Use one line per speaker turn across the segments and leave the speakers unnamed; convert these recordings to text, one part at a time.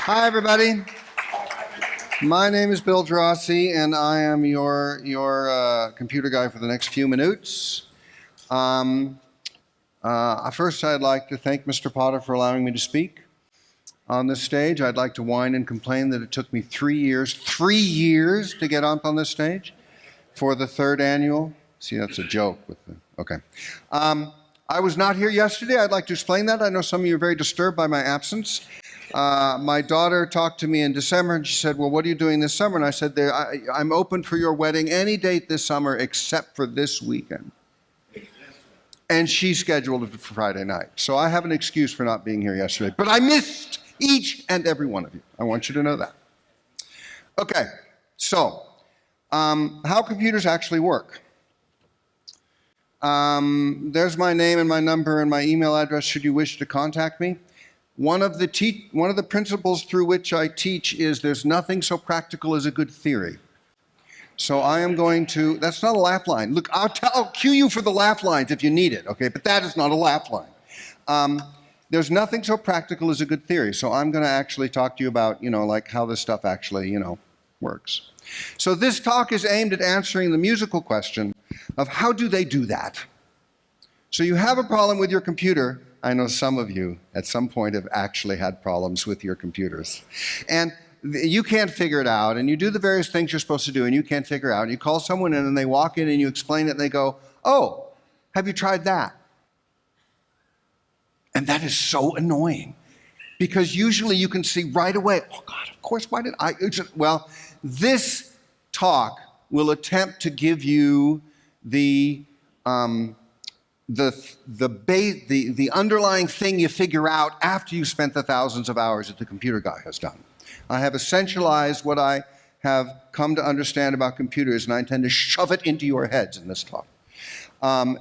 Hi, everybody. My name is Bill Geraci, and I am your computer guy for the next few minutes. First, I'd like to thank Mr. Potter for allowing me to speak on this stage. I'd like to whine and complain that it took me 3 years to get up on this stage for the third annual. See, that's a joke. Okay. I was not here yesterday. I'd like to explain that. I know some of you are very disturbed by my absence. My daughter talked to me in December and she said, well, what are you doing this summer? And I said, I'm open for your wedding any date this summer except for this weekend. And she scheduled it for Friday night. So I have an excuse for not being here yesterday. But I missed each and every one of you. I want you to know that. Okay, so how computers actually work. There's my name and my number and my email address should you wish to contact me. One of the principles through which I teach is there's nothing so practical as a good theory. So I am going to, that's not a laugh line. Look, I'll cue you for the laugh lines if you need it, okay? But that is not a laugh line. There's nothing so practical as a good theory. So I'm going to actually talk to you about, like how this stuff actually, works. So this talk is aimed at answering the musical question of how do they do that? So you have a problem with your computer. I know some of you at some point have actually had problems with your computers. And you can't figure it out, and you do the various things you're supposed to do, and you can't figure it out. You call someone in, and they walk in, and you explain it, and they go, oh, have you tried that? And that is so annoying, because usually you can see right away, oh, God, of course, why did I? Well, this talk will attempt to give you the underlying thing you figure out after you've spent the thousands of hours that the computer guy has done. I have essentialized what I have come to understand about computers, and I intend to shove it into your heads in this talk.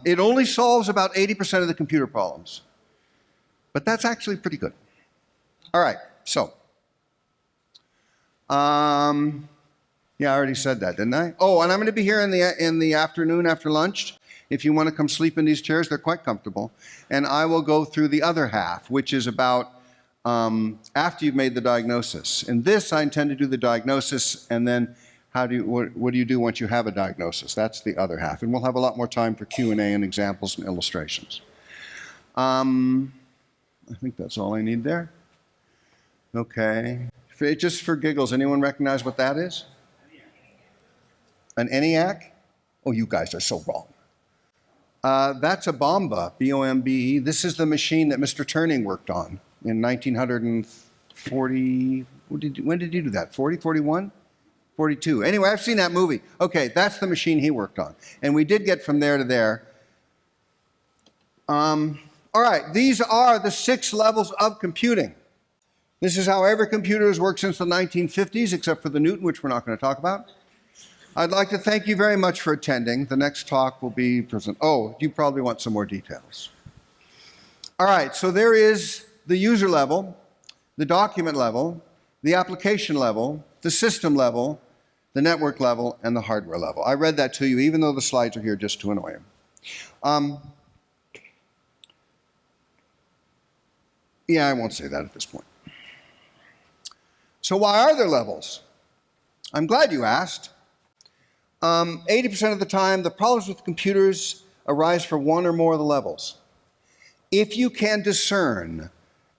It only solves about 80% of the computer problems, but that's actually pretty good. All right, so. Yeah, I already said that, didn't I? Oh, and I'm going to be here in the afternoon after lunch. If you want to come sleep in these chairs, they're quite comfortable. And I will go through the other half, which is about after you've made the diagnosis. In this, I intend to do the diagnosis, and then what do you do once you have a diagnosis? That's the other half. And we'll have a lot more time for Q&A and examples and illustrations. I think that's all I need there. Okay. Just for giggles, anyone recognize what that is? An ENIAC? Oh, you guys are so wrong. That's a Bomba, B-O-M-B-E. This is the machine that Mr. Turing worked on in 1940. When did he do that? 40, 41? 42. Anyway, I've seen that movie. Okay, that's the machine he worked on. And we did get from there to there. All right, these are the 6 levels of computing. This is how every computer has worked since the 1950s, except for the Newton, which we're not going to talk about. I'd like to thank you very much for attending. The next talk will be present. Oh, you probably want some more details. All right, so there is the user level, the document level, the application level, the system level, the network level, and the hardware level. I read that to you, even though the slides are here just to annoy you. Yeah, I won't say that at this point. So why are there levels? I'm glad you asked. 80% of the time, the problems with computers arise for one or more of the levels. If you can discern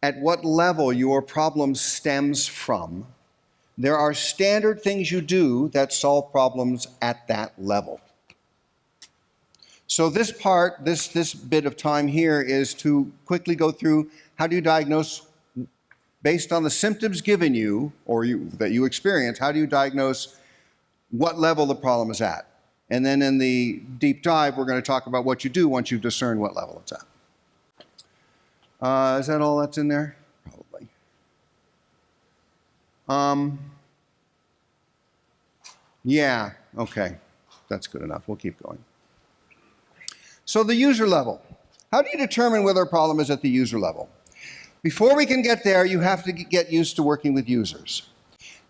at what level your problem stems from, there are standard things you do that solve problems at that level. So this part, this bit of time here is to quickly go through how do you diagnose based on the symptoms given you or that you experience, how do you diagnose what level the problem is at. And then in the deep dive, we're going to talk about what you do once you've discerned what level it's at. Is that all that's in there? Probably. Yeah, okay. That's good enough. We'll keep going. So the user level. How do you determine whether a problem is at the user level? Before we can get there, you have to get used to working with users.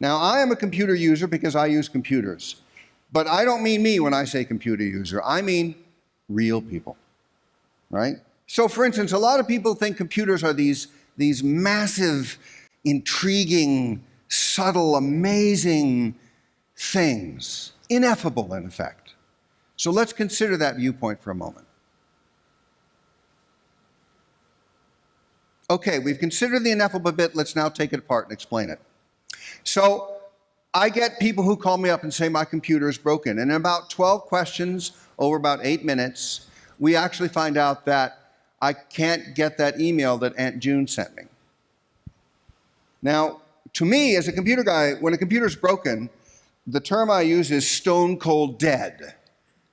Now, I am a computer user because I use computers. But I don't mean me when I say computer user. I mean real people, right? So, for instance, a lot of people think computers are these massive intriguing, subtle, amazing things. Ineffable, in effect. So let's consider that viewpoint for a moment. Okay, we've considered the ineffable bit. Let's now take it apart and explain it. So I get people who call me up and say my computer is broken. And in about 12 questions over about 8 minutes, we actually find out that I can't get that email that Aunt June sent me. Now, to me, as a computer guy, when a computer's broken, the term I use is stone cold dead.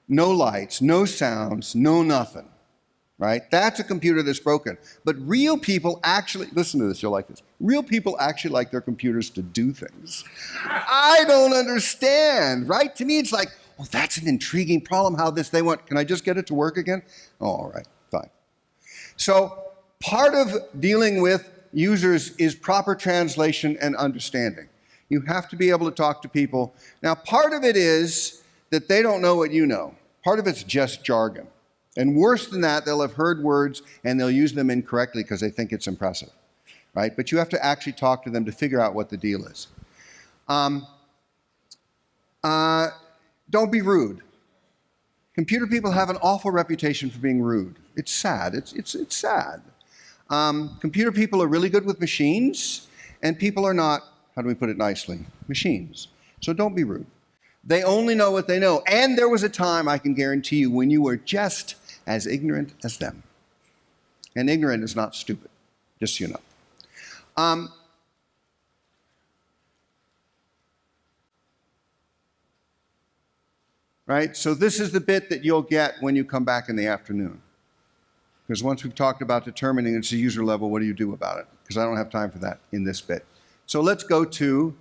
No lights, no sounds, no nothing, right? That's a computer that's broken. But real people actually, listen to this, you'll like this. Real people actually like their computers to do things. I don't understand, right? To me, it's like, oh, that's an intriguing problem, how this they want. Can I just get it to work again? Oh, all right, fine. So part of dealing with users is proper translation and understanding. You have to be able to talk to people. Now, part of it is that they don't know what you know. Part of it's just jargon. And worse than that, they'll have heard words and they'll use them incorrectly because they think it's impressive, right? But you have to actually talk to them to figure out what the deal is. Don't be rude. Computer people have an awful reputation for being rude. It's sad. It's sad. Computer people are really good with machines, and people are not, how do we put it nicely, machines. So don't be rude. They only know what they know. And there was a time, I can guarantee you, when you were just as ignorant as them. And ignorant is not stupid, just so you know. Right? So this is the bit that you'll get when you come back in the afternoon. Because once we've talked about determining it's a user level, what do you do about it? Because I don't have time for that in this bit. So let's go to,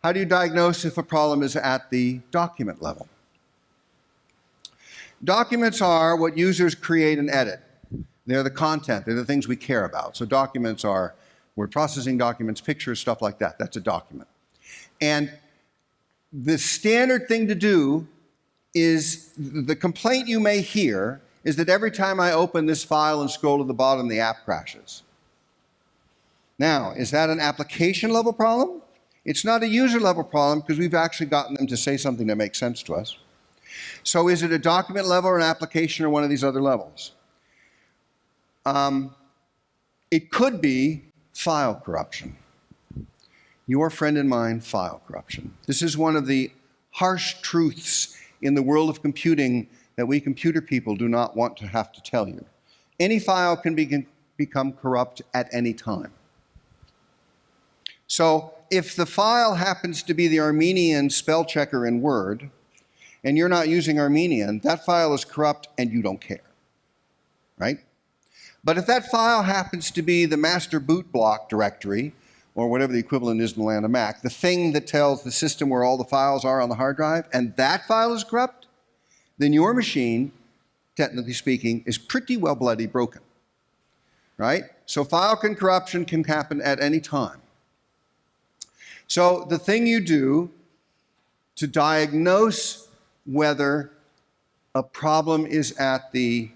how do you diagnose if a problem is at the document level? Documents are what users create and edit. They're the content. They're the things we care about. So documents are word processing documents, pictures, stuff like that. That's a document. And the standard thing to do is, the complaint you may hear is that every time I open this file and scroll to the bottom, the app crashes. Now, is that an application level problem? It's not a user level problem because we've actually gotten them to say something that makes sense to us. So is it a document level or an application or one of these other levels? It could be file corruption. Your friend and mine, file corruption. This is one of the harsh truths in the world of computing that we computer people do not want to have to tell you. Any file can become corrupt at any time. So if the file happens to be the Armenian spell checker in Word, and you're not using Armenian, that file is corrupt and you don't care, right? But if that file happens to be the master boot block directory, or whatever the equivalent is in the land of Mac, the thing that tells the system where all the files are on the hard drive, and that file is corrupt, then your machine, technically speaking, is pretty well bloody broken, right? So file corruption can happen at any time. So the thing you do to diagnose whether a problem is at the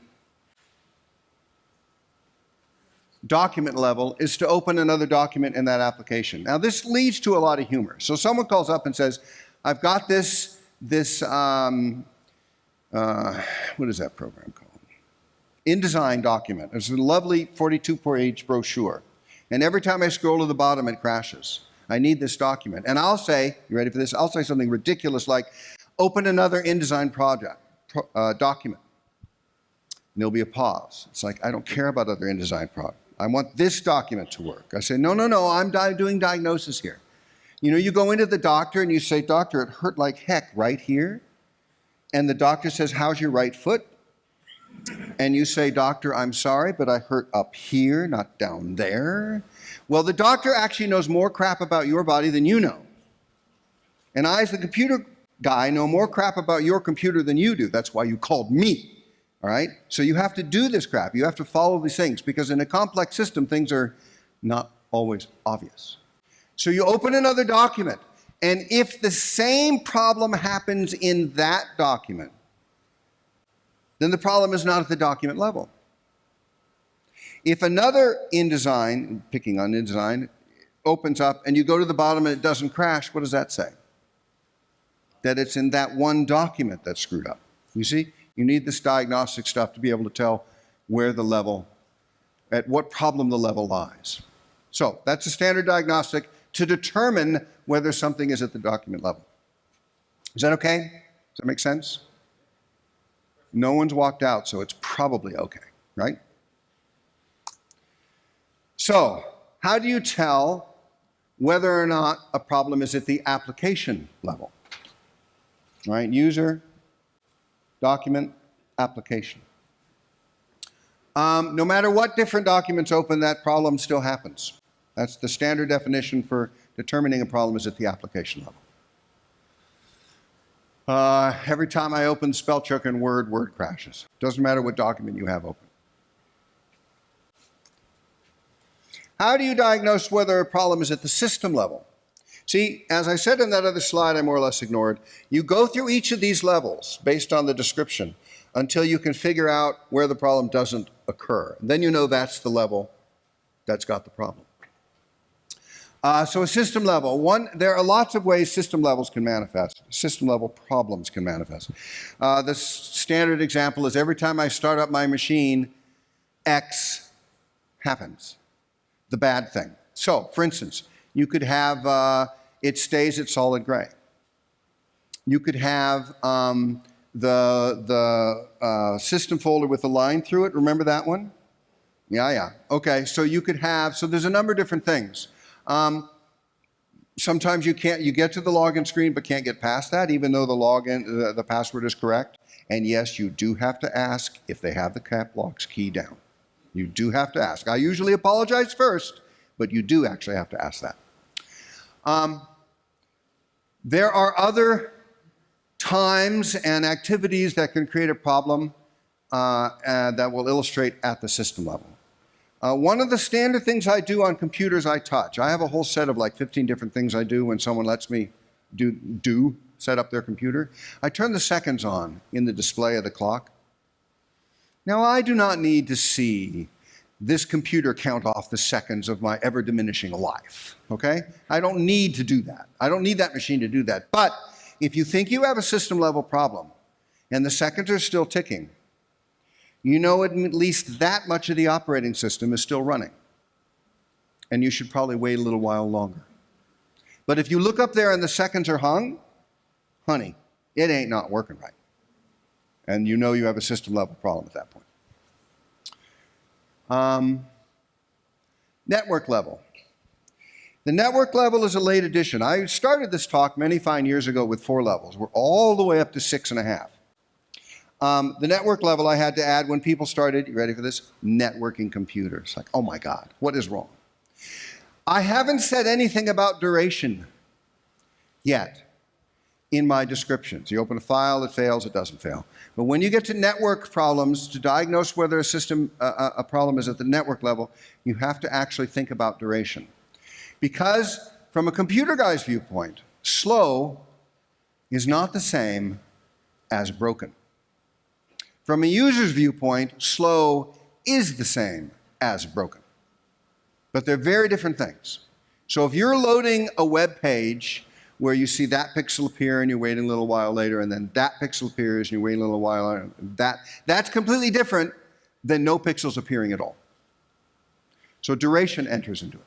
document level is to open another document in that application. Now this leads to a lot of humor. So someone calls up and says, I've got this what is that program called? InDesign document. It's a lovely 42-page brochure. And every time I scroll to the bottom, it crashes. I need this document. And I'll say, you ready for this? I'll say something ridiculous like, open another InDesign document. And there'll be a pause. It's like, I don't care about other InDesign products. I want this document to work. I say, no, I'm doing diagnosis here. You know, you go into the doctor and you say, doctor, it hurt like heck right here. And the doctor says, how's your right foot? And you say, doctor, I'm sorry, but I hurt up here, not down there. Well, the doctor actually knows more crap about your body than you know. And I, as the computer guy, know more crap about your computer than you do. That's why you called me. All right? So you have to do this crap. You have to follow these things because in a complex system, things are not always obvious. So you open another document, and if the same problem happens in that document, then the problem is not at the document level. If another InDesign, picking on InDesign, opens up and you go to the bottom and it doesn't crash, what does that say? That it's in that one document that's screwed up. You see, you need this diagnostic stuff to be able to tell where the level, at what problem the level lies. So that's a standard diagnostic to determine whether something is at the document level. Is that okay? Does that make sense? No one's walked out, so it's probably okay, right? So, how do you tell whether or not a problem is at the application level? Right? User, document, application. No matter what different documents open, that problem still happens. That's the standard definition for determining a problem is at the application level. Every time I open spell check in Word, Word crashes. Doesn't matter what document you have open. How do you diagnose whether a problem is at the system level? See, as I said in that other slide I more or less ignored, you go through each of these levels based on the description until you can figure out where the problem doesn't occur. Then you know that's the level that's got the problem. So a system level, there are lots of ways system levels can manifest, system level problems can manifest. The standard example is every time I start up my machine, X happens, the bad thing. So, for instance, you could have it stays at solid gray. You could have the system folder with a line through it. Remember that one? Yeah. Okay, so you could have, so there's a number of different things. Sometimes you get to the login screen but can't get past that even though the password is correct. And yes, you do have to ask if they have the cap locks key down. You do have to ask. I usually apologize first, but you do actually have to ask that. There are other times and activities that can create a problem and that will illustrate at the system level. One of the standard things I do on computers I touch. I have a whole set of like 15 different things I do when someone lets me set up their computer. I turn the seconds on in the display of the clock. Now I do not need to see this computer count off the seconds of my ever-diminishing life, okay? I don't need to do that. I don't need that machine to do that. But if you think you have a system-level problem and the seconds are still ticking, you know at least that much of the operating system is still running. And you should probably wait a little while longer. But if you look up there and the seconds are hung, honey, it ain't not working right. And you know you have a system-level problem at that point. Network level. The network level is a late addition. I started this talk many fine years ago with 4 levels. We're all the way up to 6.5. The network level I had to add when people started, you ready for this? Networking computers. Like, oh my God, what is wrong? I haven't said anything about duration yet in my descriptions. You open a file, it fails, it doesn't fail. But when you get to network problems, to diagnose whether a problem is at the network level, you have to actually think about duration. Because from a computer guy's viewpoint, slow is not the same as broken. From a user's viewpoint, slow is the same as broken. But they're very different things. So if you're loading a web page where you see that pixel appear and you're waiting a little while later, and then that pixel appears and you're waiting a little while later, that's completely different than no pixels appearing at all. So duration enters into it.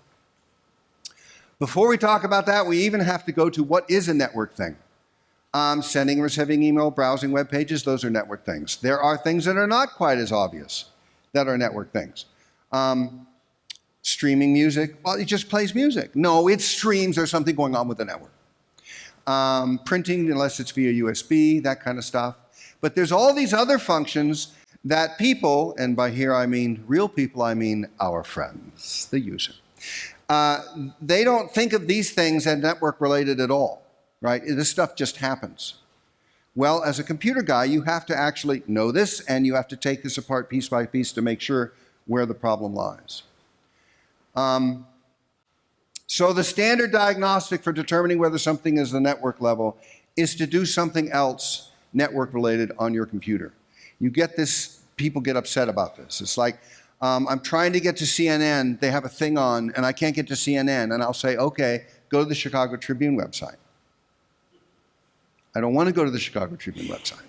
Before we talk about that, we even have to go to what is a network thing. Sending and receiving email, browsing web pages, those are network things. There are things that are not quite as obvious that are network things. Streaming music, well, it just plays music. No, it streams, there's something going on with the network. Printing, unless it's via USB, that kind of stuff. But there's all these other functions that people, and by here I mean real people, I mean our friends, the user. They don't think of these things as network related at all, right? This stuff just happens. Well, as a computer guy, you have to actually know this, and you have to take this apart piece by piece to make sure where the problem lies. So the standard diagnostic for determining whether something is the network level is to do something else network related on your computer. You get this, people get upset about this. It's like, I'm trying to get to CNN. They have a thing on, and I can't get to CNN. And I'll say, okay, go to the Chicago Tribune website. I don't want to go to the Chicago Tribune website.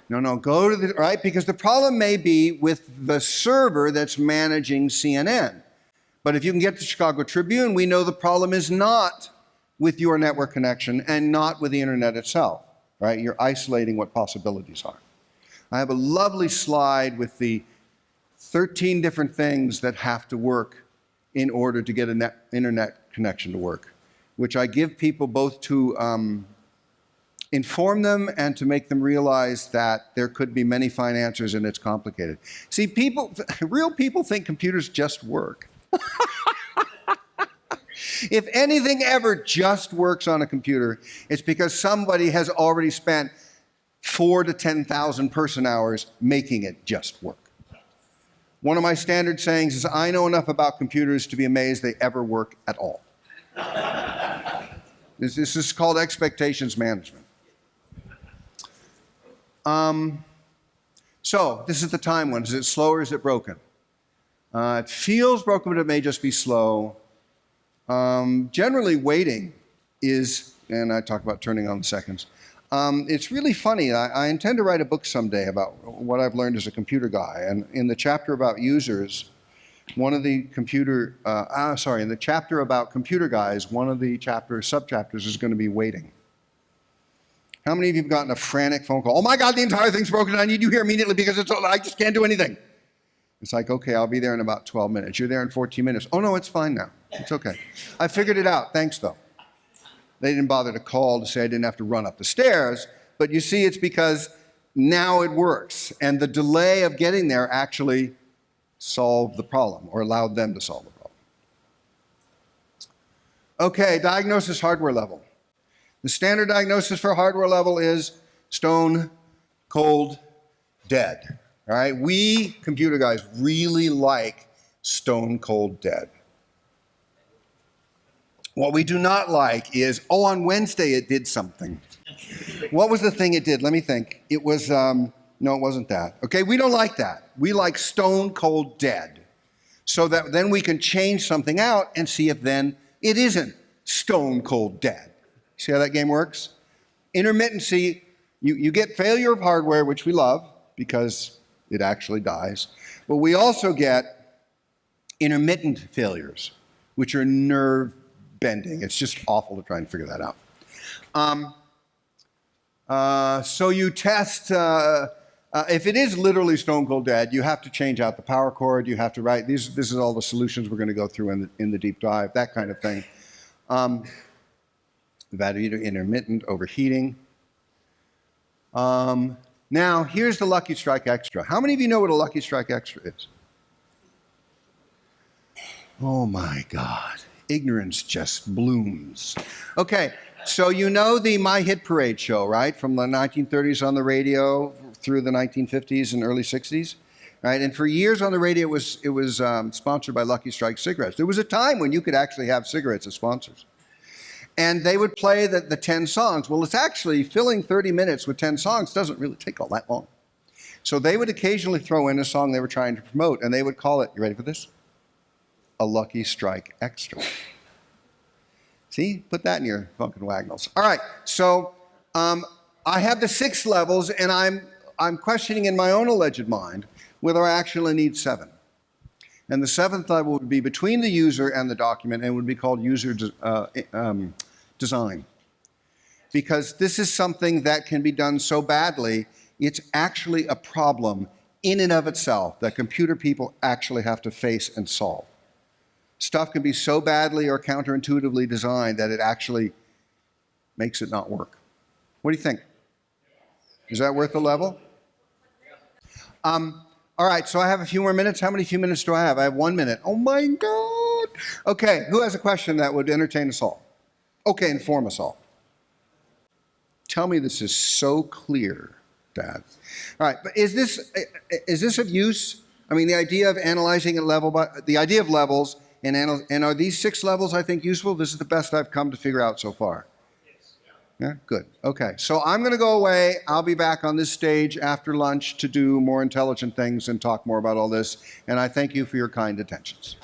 No, go to the, right? Because the problem may be with the server that's managing CNN. But if you can get to the Chicago Tribune, we know the problem is not with your network connection and not with the internet itself, right? You're isolating what possibilities are. I have a lovely slide with the 13 different things that have to work in order to get an internet connection to work, which I give people both to inform them and to make them realize that there could be many fine answers and it's complicated. See, real people think computers just work. If anything ever just works on a computer, it's because somebody has already spent 4,000 to 10,000 person hours making it just work. One of my standard sayings is, I know enough about computers to be amazed they ever work at all. This is called expectations management. So this is the time one. Is it slow or is it broken? It feels broken, but it may just be slow. Generally, waiting is, and I talk about turning on the seconds. It's really funny. I intend to write a book someday about what I've learned as a computer guy. And in the chapter about users, one of the in the chapter about computer guys, one of the subchapters is going to be waiting. How many of you have gotten a frantic phone call? Oh my God, the entire thing's broken. I need you here immediately because I just can't do anything. It's like, okay, I'll be there in about 12 minutes. You're there in 14 minutes. Oh no, it's fine now. It's okay. I figured it out. Thanks though. They didn't bother to call to say I didn't have to run up the stairs, but you see, it's because now it works. And the delay of getting there actually solved the problem or allowed them to solve the problem. Okay, diagnosis hardware level. The standard diagnosis for hardware level is stone cold dead. All right, we computer guys really like stone cold dead. What we do not like is, oh, on Wednesday it did something. What was the thing it did? Let me think. It was, no, it wasn't that. Okay, we don't like that. We like stone cold dead. So that then we can change something out and see if then it isn't stone cold dead. See how that game works? Intermittency, you get failure of hardware, which we love because it actually dies. But we also get intermittent failures, which are nerve bending. It's just awful to try and figure that out. So you test, if it is literally stone cold dead, you have to change out the power cord, you have to write, this is all the solutions we're going to go through in the deep dive, that kind of thing. Battery intermittent overheating. Now, here's the Lucky Strike Extra. How many of you know what a Lucky Strike Extra is? Oh my God. Ignorance just blooms. Okay, so you know the My Hit Parade show, right? From the 1930s on the radio through the 1950s and early 60s, right? And for years on the radio, it was sponsored by Lucky Strike cigarettes. There was a time when you could actually have cigarettes as sponsors. And they would play the 10 songs. Well, it's actually filling 30 minutes with 10 songs doesn't really take all that long. So they would occasionally throw in a song they were trying to promote, and they would call it, you ready for this? A Lucky Strike Extra. See, put that in your Funkin' Wagnalls. All right, so I have the 6 levels, and I'm questioning in my own alleged mind whether I actually need 7. And the 7th level would be between the user and the document, and would be called user design. Because this is something that can be done so badly, it's actually a problem in and of itself that computer people actually have to face and solve. Stuff can be so badly or counterintuitively designed that it actually makes it not work. What do you think? Is that worth the level? All right, so I have a few more minutes. How many few minutes do I have? I have 1 minute. Oh my God. Okay, who has a question that would entertain us all? Okay, inform us all. Tell me this is so clear, Dad. All right, but is this of use? I mean, the idea of analyzing a level, the idea of levels, and are these 6 levels, I think, useful? This is the best I've come to figure out so far. Yeah, good. Okay, so I'm going to go away. I'll be back on this stage after lunch to do more intelligent things and talk more about all this. And I thank you for your kind attentions.